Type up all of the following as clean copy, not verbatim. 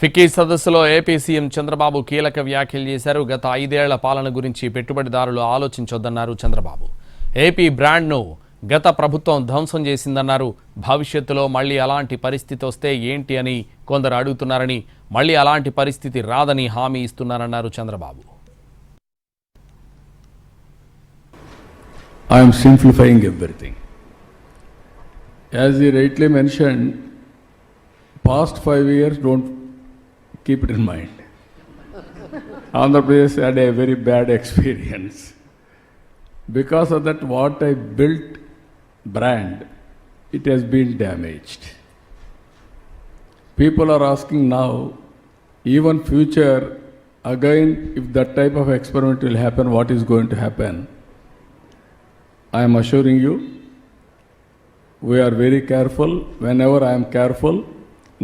ఫిక్కీ సదస్సులో AP CM Chandrababu కీలక వ్యాఖ్యలు చేశారు. గత 5 ఏళ్ల పాలన గురించి పెట్టుబడిదారులు ఆలోచించొద్దన్నారు చంద్రబాబు. ఏపీ బ్రాండ్ను గత ప్రభుత్వం ధ్వంసం చేసిందన్నారు. భవిష్యత్తులో మళ్లీ అలాంటి పరిస్థితి వస్తే ఏంటి అని కొందరు అడుగుతున్నారని, మళ్లీ అలాంటి పరిస్థితి రాదని హామీ ఇస్తున్నారన్నారు Chandrababu. I am simplifying everything. As he rightly mentioned, past 5 years, don't keep it in mind. Andhra Pradesh had a very bad experience. Because of that, what I built brand, it has been damaged. People are asking now, even future, again, if that type of experiment will happen, what is going to happen? I am assuring you, we are very careful. Whenever I am careful,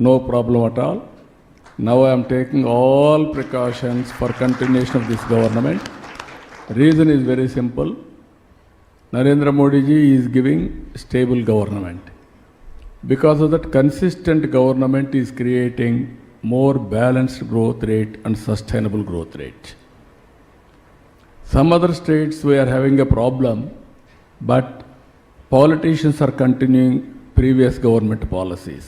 no problem at all. Now I am taking all precautions for continuation of this government. Reason is very simple. Narendra Modi ji is giving stable government. Because of that, consistent government is creating more balanced growth rate and sustainable growth rate. Some other states we are having a problem, but politicians are continuing previous government policies.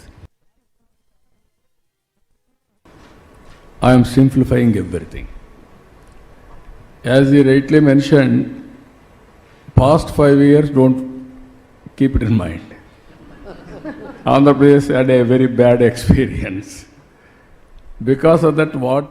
I am simplifying everything. As he rightly mentioned, past 5 years, don't keep it in mind. Andhra Pradesh had a very bad experience. Because of that, what